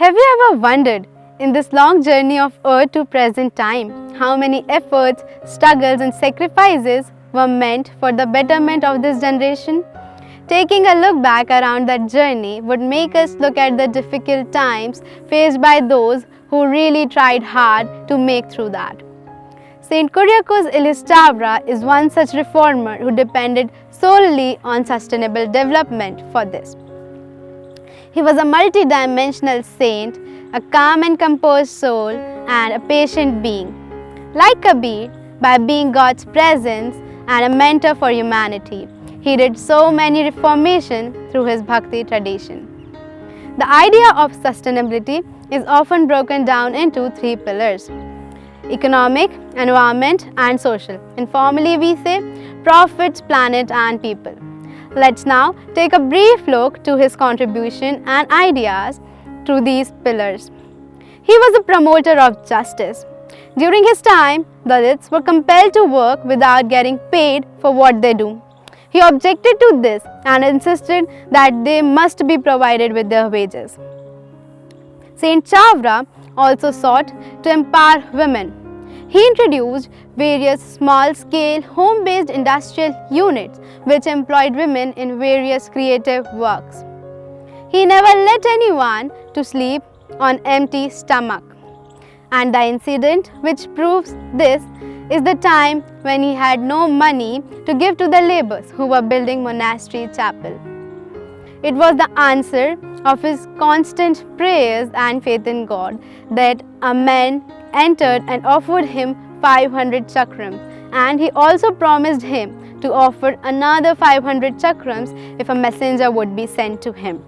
Have you ever wondered, in this long journey of Earth to present time, how many efforts, struggles and sacrifices were meant for the betterment of this generation? Taking a look back around that journey would make us look at the difficult times faced by those who really tried hard to make through that. St. Kuriakose Elias Chavara is one such reformer who depended solely on sustainable development for this. He was a multi-dimensional saint, a calm and composed soul, and a patient being. Like Kabir, by being God's presence and a mentor for humanity, he did so many reformation through his bhakti tradition. The idea of sustainability is often broken down into three pillars: economic, environment, and social. Informally, we say profits, planet, and people. Let's now take a brief look to his contribution and ideas through these pillars. He was a promoter of justice. During his time, Dalits were compelled to work without getting paid for what they do. He objected to this and insisted that they must be provided with their wages. St. Chavara also sought to empower women. He introduced various small-scale, home-based industrial units which employed women in various creative works. He never let anyone to sleep on empty stomach. And the incident which proves this is the time when he had no money to give to the laborers who were building monastery chapel. It was the answer of his constant prayers and faith in God that a man entered and offered him 500 chakrams, and he also promised him to offer another 500 chakrams if a messenger would be sent to him.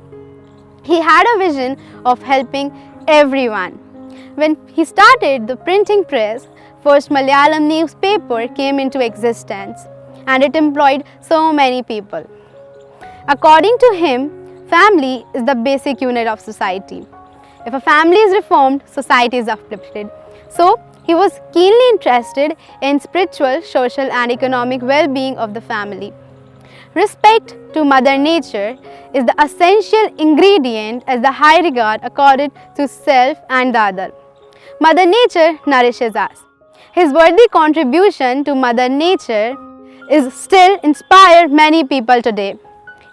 He had a vision of helping everyone. When he started the printing press, first Malayalam newspaper came into existence, and it employed so many people. According to him, family is the basic unit of society. If a family is reformed, society is uplifted. So, he was keenly interested in spiritual, social and economic well-being of the family. Respect to Mother Nature is the essential ingredient as the high regard accorded to self and the other. Mother Nature nourishes us. His worthy contribution to Mother Nature is still inspire many people today.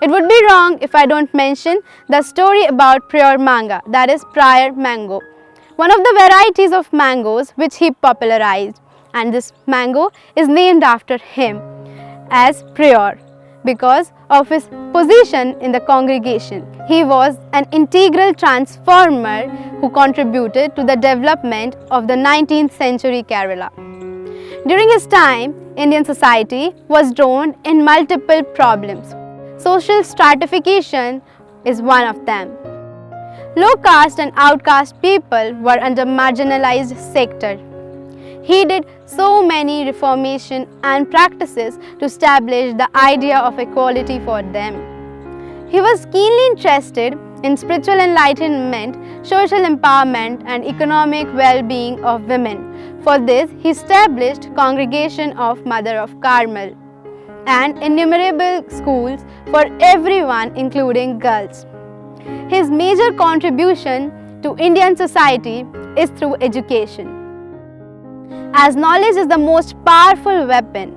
It would be wrong if I don't mention the story about Prior Manga, that is Prior Mango, one of the varieties of mangoes which he popularized, and this mango is named after him as Prior because of his position in the congregation. He was an integral transformer who contributed to the development of the 19th century Kerala. During his time, Indian society was drowned in multiple problems. Social stratification is one of them. Low caste and outcast people were under marginalized sector. He did so many reformation and practices to establish the idea of equality for them. He was keenly interested in spiritual enlightenment, social empowerment and economic well-being of women. For this, he established Congregation of Mother of Carmel and innumerable schools for everyone, including girls. His major contribution to Indian society is through education, as knowledge is the most powerful weapon.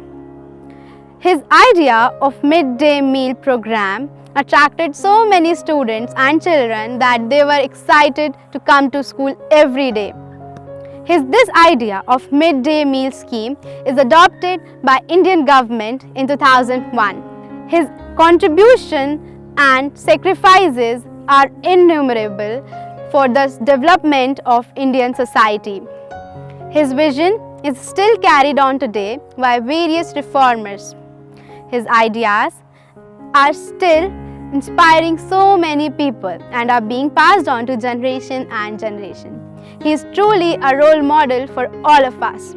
His idea of midday meal program attracted so many students and children that they were excited to come to school every day. This idea of midday meal scheme is adopted by Indian government in 2001. His contribution and sacrifices are innumerable for the development of Indian society. His vision is still carried on today by various reformers. His ideas are still inspiring so many people and are being passed on to generation and generation. He is truly a role model for all of us.